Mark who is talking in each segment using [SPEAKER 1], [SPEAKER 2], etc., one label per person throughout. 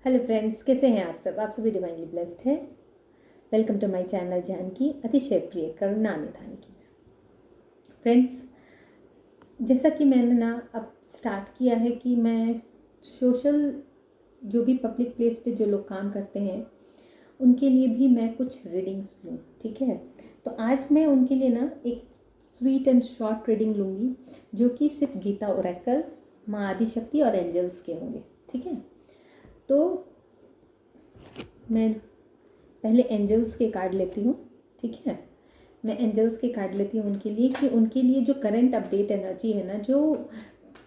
[SPEAKER 1] Hello friends, कैसे हैं आप सब? आप सभी डिवाइनली ब्लेस्ड हैं। Welcome to my channel Janaki अतिशय प्रिय करुणा निधान की। फ्रेंड्स, जैसा कि मैंने अब स्टार्ट किया है कि मैं सोशल जो भी पब्लिक प्लेस पे जो लोग काम करते हैं उनके लिए भी मैं कुछ रीडिंग्स लूँ, ठीक है। तो आज मैं उनके लिए एक स्वीट एंड शॉर्ट रीडिंग लूँगी जो कि सिर्फ गीता ओरेकल, माँ आदिशक्ति और एंजल्स के होंगे, ठीक है। तो मैं पहले एंजल्स के कार्ड लेती हूँ, ठीक है। मैं एंजल्स के कार्ड लेती हूँ उनके लिए कि उनके लिए जो करंट अपडेट एनर्जी है जो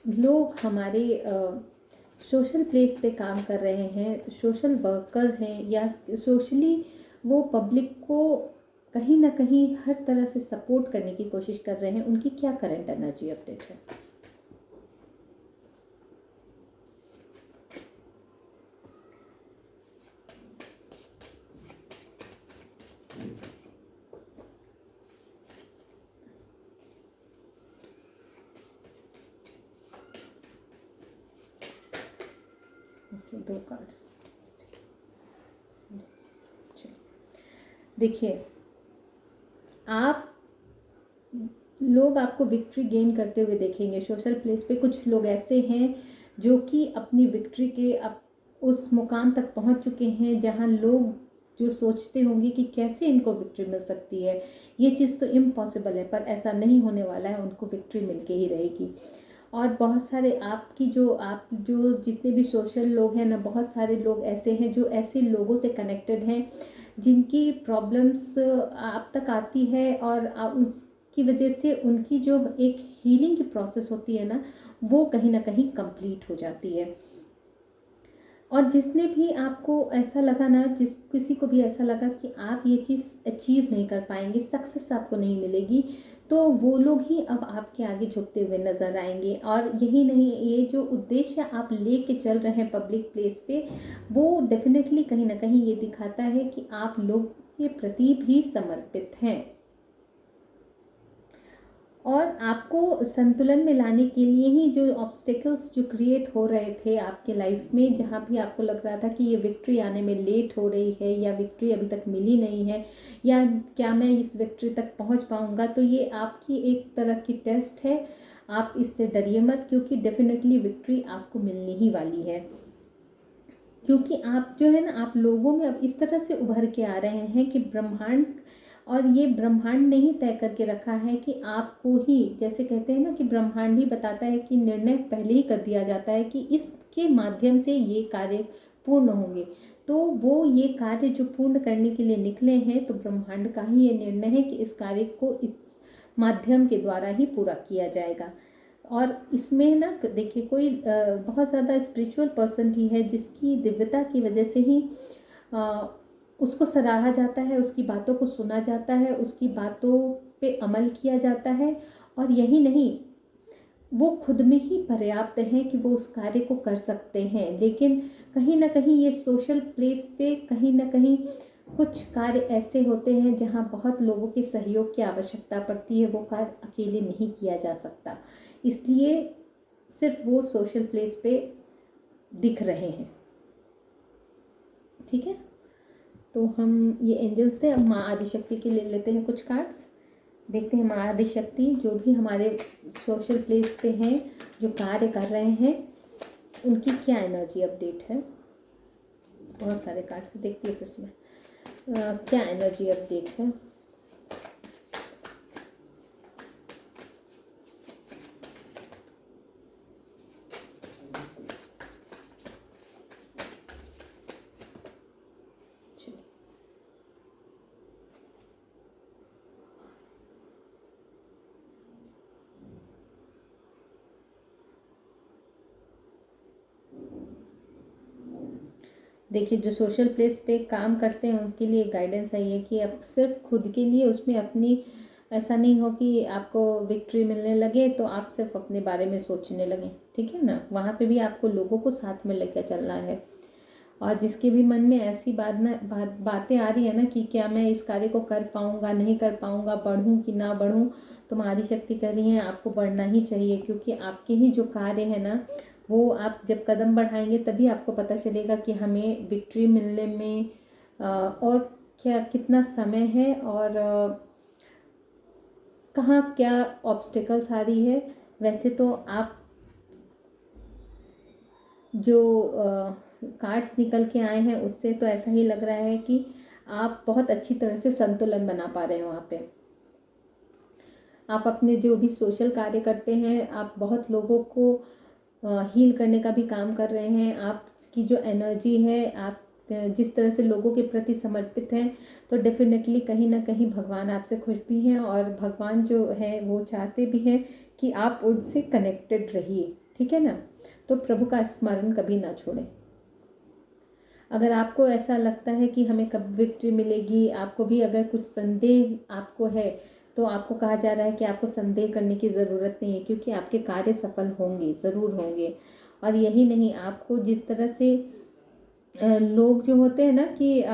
[SPEAKER 1] लोग हमारे सोशल प्लेस पे काम कर रहे हैं, सोशल वर्कर हैं या सोशली वो पब्लिक को कहीं ना कहीं हर तरह से सपोर्ट करने की कोशिश कर रहे हैं, उनकी क्या करंट एनर्जी अपडेट है। दो कार्ड्स देखिए, आप लोग आपको विक्ट्री गेन करते हुए देखेंगे सोशल प्लेस पे। कुछ लोग ऐसे हैं जो कि अपनी विक्ट्री के उस मुकाम तक पहुंच चुके हैं जहां लोग जो सोचते होंगे कि कैसे इनको विक्ट्री मिल सकती है, ये चीज़ तो इम्पॉसिबल है, पर ऐसा नहीं होने वाला है, उनको विक्ट्री मिल के ही रहेगी। और बहुत सारे आप जो जितने भी सोशल लोग हैं बहुत सारे लोग ऐसे हैं जो ऐसे लोगों से कनेक्टेड हैं जिनकी प्रॉब्लम्स आप तक आती है और उसकी वजह से उनकी जो एक हीलिंग की प्रोसेस होती है वो कहीं ना कहीं कंप्लीट हो जाती है। और जिसने भी आपको ऐसा लगा जिस किसी को भी ऐसा लगा कि आप ये चीज़ अचीव नहीं कर पाएंगे, सक्सेस आपको नहीं मिलेगी, तो वो लोग ही अब आपके आगे झुकते हुए नज़र आएंगे। और यही नहीं, ये जो उद्देश्य आप लेके चल रहे हैं पब्लिक प्लेस पे, वो डेफिनेटली कहीं ना कहीं ये दिखाता है कि आप लोग के प्रति भी समर्पित हैं। और आपको संतुलन में लाने के लिए ही जो ऑब्स्टेकल्स जो क्रिएट हो रहे थे आपके लाइफ में, जहाँ भी आपको लग रहा था कि ये विक्ट्री आने में लेट हो रही है या विक्ट्री अभी तक मिली नहीं है या क्या मैं इस विक्ट्री तक पहुँच पाऊँगा, तो ये आपकी एक तरह की टेस्ट है। आप इससे डरिए मत, क्योंकि डेफिनेटली विक्ट्री आपको मिलनी ही वाली है। क्योंकि आप जो है आप लोगों में अब इस तरह से उभर के आ रहे हैं कि ब्रह्मांड, और ये ब्रह्मांड ने ही तय करके रखा है कि आपको ही, जैसे कहते हैं कि ब्रह्मांड ही बताता है कि निर्णय पहले ही कर दिया जाता है कि इसके माध्यम से ये कार्य पूर्ण होंगे। तो वो ये कार्य जो पूर्ण करने के लिए निकले हैं, तो ब्रह्मांड का ही ये निर्णय है कि इस कार्य को इस माध्यम के द्वारा ही पूरा किया जाएगा। और इसमें देखिए, कोई बहुत ज़्यादा स्पिरिचुअल पर्सन भी है जिसकी दिव्यता की वजह से ही उसको सराहा जाता है, उसकी बातों को सुना जाता है, उसकी बातों पे अमल किया जाता है। और यही नहीं, वो खुद में ही पर्याप्त हैं कि वो उस कार्य को कर सकते हैं। लेकिन कहीं ना कहीं ये सोशल प्लेस पे कहीं ना कहीं कुछ कार्य ऐसे होते हैं जहाँ बहुत लोगों के सहयोग की आवश्यकता पड़ती है, वो कार्य अकेले नहीं किया जा सकता, इसलिए सिर्फ वो सोशल प्लेस पे दिख रहे हैं, ठीक है। तो हम ये एंजल्स थे। अब माँ आदिशक्ति के ले लेते हैं कुछ कार्ड्स। देखते हैं माँ आदिशक्ति जो भी हमारे सोशल प्लेस पे हैं, जो कार्य कर रहे हैं, उनकी क्या एनर्जी अपडेट है। बहुत सारे कार्ड से देखती है फिर से क्या एनर्जी अपडेट है। देखिए, जो सोशल प्लेस पे काम करते हैं उनके लिए गाइडेंस है ये कि अब सिर्फ खुद के लिए उसमें अपनी, ऐसा नहीं हो कि आपको विक्ट्री मिलने लगे तो आप सिर्फ अपने बारे में सोचने लगें, ठीक है ना। वहाँ पे भी आपको लोगों को साथ में लेकर चलना है। और जिसके भी मन में ऐसी बातें आ रही है कि क्या मैं इस कार्य को कर पाऊँगा, नहीं कर पाऊँगा, बढ़ूँ कि ना बढ़ूँ, तो माँ आदिशक्ति कह रही हैं आपको बढ़ना ही चाहिए, क्योंकि आपके ही जो कार्य है वो आप जब कदम बढ़ाएंगे तभी आपको पता चलेगा कि हमें विक्ट्री मिलने में और क्या कितना समय है और कहाँ क्या ऑब्स्टिकल्स आ रही है। वैसे तो आप जो कार्ड्स निकल के आए हैं उससे तो ऐसा ही लग रहा है कि आप बहुत अच्छी तरह से संतुलन बना पा रहे हैं वहाँ पे। आप अपने जो भी सोशल कार्य करते हैं, आप बहुत लोगों को हील करने का भी काम कर रहे हैं। आपकी जो एनर्जी है, आप जिस तरह से लोगों के प्रति समर्पित हैं, तो डेफिनेटली कहीं ना कहीं भगवान आपसे खुश भी हैं और भगवान जो है वो चाहते भी हैं कि आप उनसे कनेक्टेड रहिए, ठीक है ना। तो प्रभु का स्मरण कभी ना छोड़ें। अगर आपको ऐसा लगता है कि हमें कब विक्ट्री मिलेगी, आपको भी अगर कुछ संदेह आपको है, तो आपको कहा जा रहा है कि आपको संदेह करने की ज़रूरत नहीं है, क्योंकि आपके कार्य सफल होंगे, ज़रूर होंगे। और यही नहीं, आपको जिस तरह से लोग जो होते हैं ना कि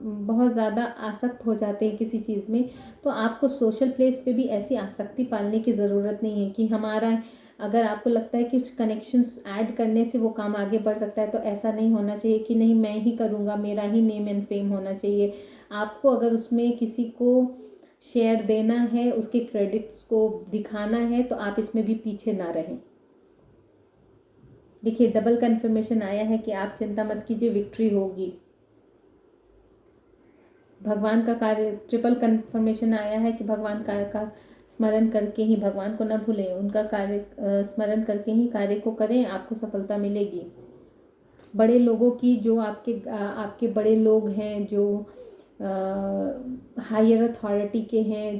[SPEAKER 1] बहुत ज़्यादा आसक्त हो जाते हैं किसी चीज़ में, तो आपको सोशल प्लेस पे भी ऐसी आसक्ति पालने की ज़रूरत नहीं है कि हमारा, अगर आपको लगता है कि कुछ कनेक्शंस ऐड करने से वो काम आगे बढ़ सकता है, तो ऐसा नहीं होना चाहिए कि नहीं मैं ही करूँगा, मेरा ही नेम एंड फेम होना चाहिए। आपको अगर उसमें किसी को शेयर देना है, उसके क्रेडिट्स को दिखाना है, तो आप इसमें भी पीछे ना रहें। देखिए डबल कंफर्मेशन आया है कि आप चिंता मत कीजिए, विक्ट्री होगी। भगवान का कार्य, ट्रिपल कंफर्मेशन आया है कि भगवान का स्मरण करके ही, भगवान को न भूलें, उनका कार्य स्मरण करके ही कार्य को करें, आपको सफलता मिलेगी। बड़े लोगों की, जो आपके बड़े लोग हैं, जो हायर अथॉरिटी के हैं,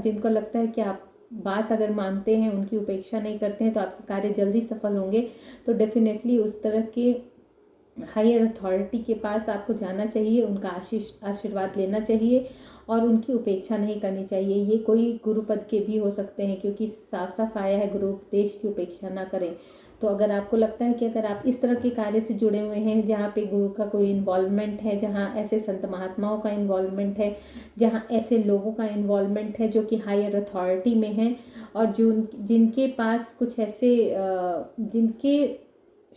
[SPEAKER 1] जिनको लगता है कि आप बात अगर मानते हैं, उनकी उपेक्षा नहीं करते हैं, तो आपके कार्य जल्दी सफल होंगे। तो डेफिनेटली उस तरह के हायर अथॉरिटी के पास आपको जाना चाहिए, उनका आशीर्वाद लेना चाहिए और उनकी उपेक्षा नहीं करनी चाहिए। ये कोई गुरु पद के भी हो सकते हैं, क्योंकि साफ साफ आया है गुरु उपदेश की उपेक्षा ना करें। तो अगर आपको लगता है कि अगर आप इस तरह के कार्य से जुड़े हुए हैं जहाँ पे गुरु का कोई इन्वॉल्वमेंट है, जहाँ ऐसे संत महात्माओं का इन्वॉल्वमेंट है, जहाँ ऐसे लोगों का इन्वॉल्वमेंट है जो कि हायर अथॉरिटी में हैं, और जो जिनके पास कुछ ऐसे जिनके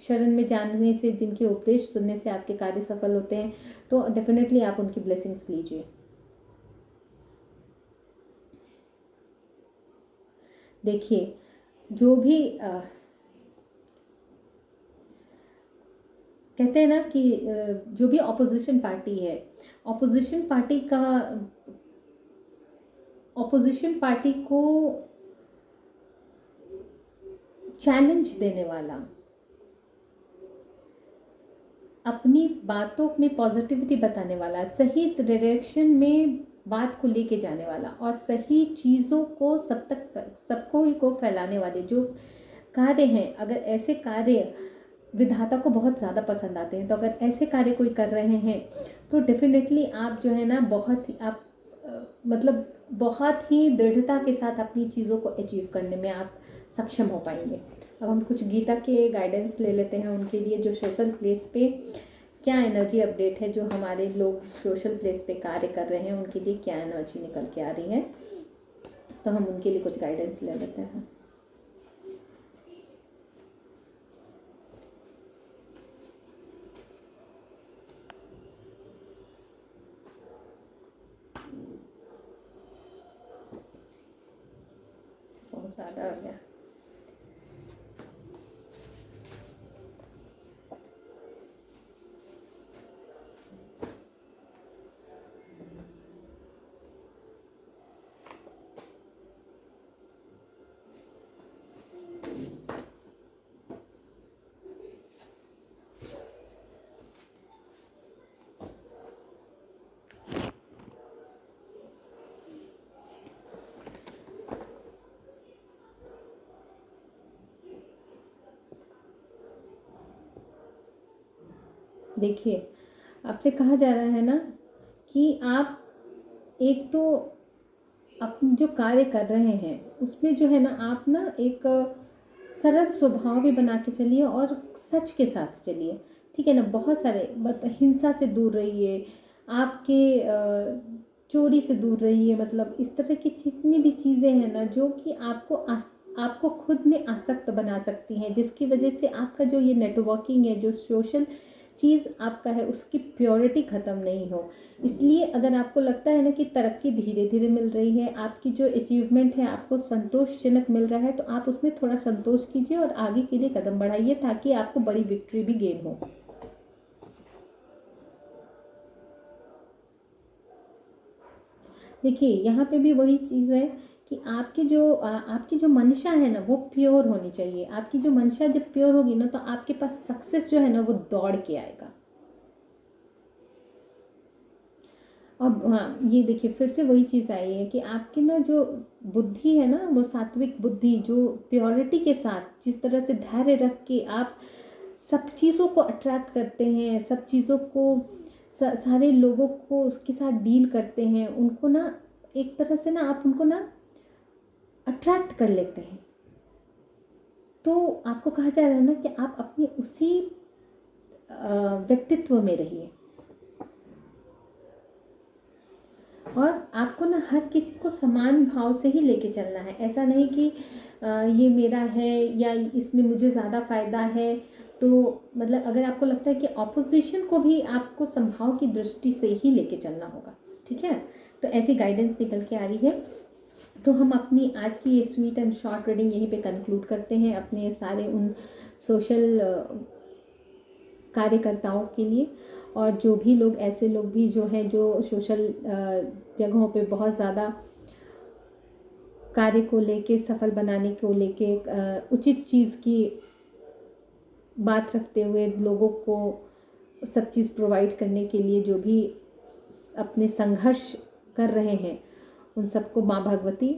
[SPEAKER 1] शरण में जानने से, जिनके उपदेश सुनने से आपके कार्य सफल होते हैं, तो डेफिनेटली आप उनकी ब्लेसिंग्स लीजिए। देखिए जो भी कहते हैं ना कि जो भी ऑपोजिशन पार्टी है, ऑपोजिशन पार्टी का, ऑपोजिशन पार्टी को चैलेंज देने वाला, अपनी बातों में पॉजिटिविटी बताने वाला, सही डायरेक्शन में बात को लेके जाने वाला और सही चीज़ों को सबको ही को फैलाने वाले जो कार्य हैं, अगर ऐसे कार्य विधाता को बहुत ज़्यादा पसंद आते हैं, तो अगर ऐसे कार्य कोई कर रहे हैं, तो डेफिनेटली आप जो है ना बहुत ही आप मतलब बहुत ही दृढ़ता के साथ अपनी चीज़ों को अचीव करने में आप सक्षम हो पाएंगे। अब हम कुछ गीता के गाइडेंस ले लेते हैं उनके लिए, जो सोशल प्लेस पे क्या एनर्जी अपडेट है, जो हमारे लोग सोशल प्लेस पे कार्य कर रहे हैं उनके लिए क्या एनर्जी निकल के आ रही है, तो हम उनके लिए कुछ गाइडेंस ले लेते हैं। बहुत ज़्यादा हो गया। देखिए आपसे कहा जा रहा है ना कि आप एक तो अपने जो कार्य कर रहे हैं उसमें जो है ना, आप ना एक सरल स्वभाव भी बना के चलिए और सच के साथ चलिए, ठीक है ना। बहुत सारे हिंसा से दूर रहिए, आपके चोरी से दूर रहिए, मतलब इस तरह की जितनी भी चीज़ें हैं ना जो कि आपको आपको खुद में आसक्त बना सकती हैं, जिसकी वजह से आपका जो ये नेटवर्किंग है, जो सोशल चीज़ आपका है, उसकी प्योरिटी ख़त्म नहीं हो। इसलिए अगर आपको लगता है ना कि तरक्की धीरे धीरे मिल रही है, आपकी जो अचीवमेंट है आपको संतोषजनक मिल रहा है, तो आप उसमें थोड़ा संतोष कीजिए और आगे के लिए कदम बढ़ाइए, ताकि आपको बड़ी विक्ट्री भी गेन हो। देखिए यहाँ पे भी वही चीज़ है कि आपकी जो मंशा है ना वो प्योर होनी चाहिए। आपकी जो मंशा जब प्योर होगी ना, तो आपके पास सक्सेस जो है ना वो दौड़ के आएगा। अब हाँ, ये देखिए फिर से वही चीज़ आई है कि आपकी ना जो बुद्धि है ना, वो सात्विक बुद्धि, जो प्योरिटी के साथ जिस तरह से धैर्य रख के आप सब चीज़ों को अट्रैक्ट करते हैं, सब चीज़ों को सारे लोगों को उसके साथ डील करते हैं, उनको ना एक तरह से ना आप उनको ना अट्रैक्ट कर लेते हैं। तो आपको कहा जा रहा है ना कि आप अपने उसी व्यक्तित्व में रहिए, और आपको ना हर किसी को समान भाव से ही लेके चलना है। ऐसा नहीं कि ये मेरा है या इसमें मुझे ज़्यादा फ़ायदा है। तो मतलब अगर आपको लगता है कि ऑपोजिशन को भी आपको समभाव की दृष्टि से ही लेके चलना होगा, ठीक है। तो ऐसी गाइडेंस निकल के आ रही है। तो हम अपनी आज की ये स्वीट एंड शॉर्ट रीडिंग यहीं पे कंक्लूड करते हैं, अपने सारे उन सोशल कार्यकर्ताओं के लिए। और जो भी लोग, ऐसे लोग भी जो हैं जो सोशल जगहों पे बहुत ज़्यादा कार्य को लेके, सफल बनाने को लेके, उचित चीज़ की बात रखते हुए लोगों को सब चीज़ प्रोवाइड करने के लिए जो भी अपने संघर्ष कर रहे हैं, उन सबको माँ भगवती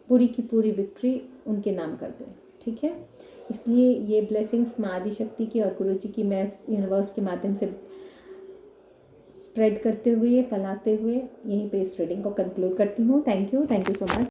[SPEAKER 1] पूरी की पूरी विक्ट्री उनके नाम कर दें, ठीक है। इसलिए ये ब्लेसिंग्स माँ आदिशक्ति की और गुरु जी की मैं यूनिवर्स के माध्यम से स्प्रेड करते हुए, फैलाते हुए यहीं पे इस रीडिंग को कंक्लूड करती हूँ। Thank you so much.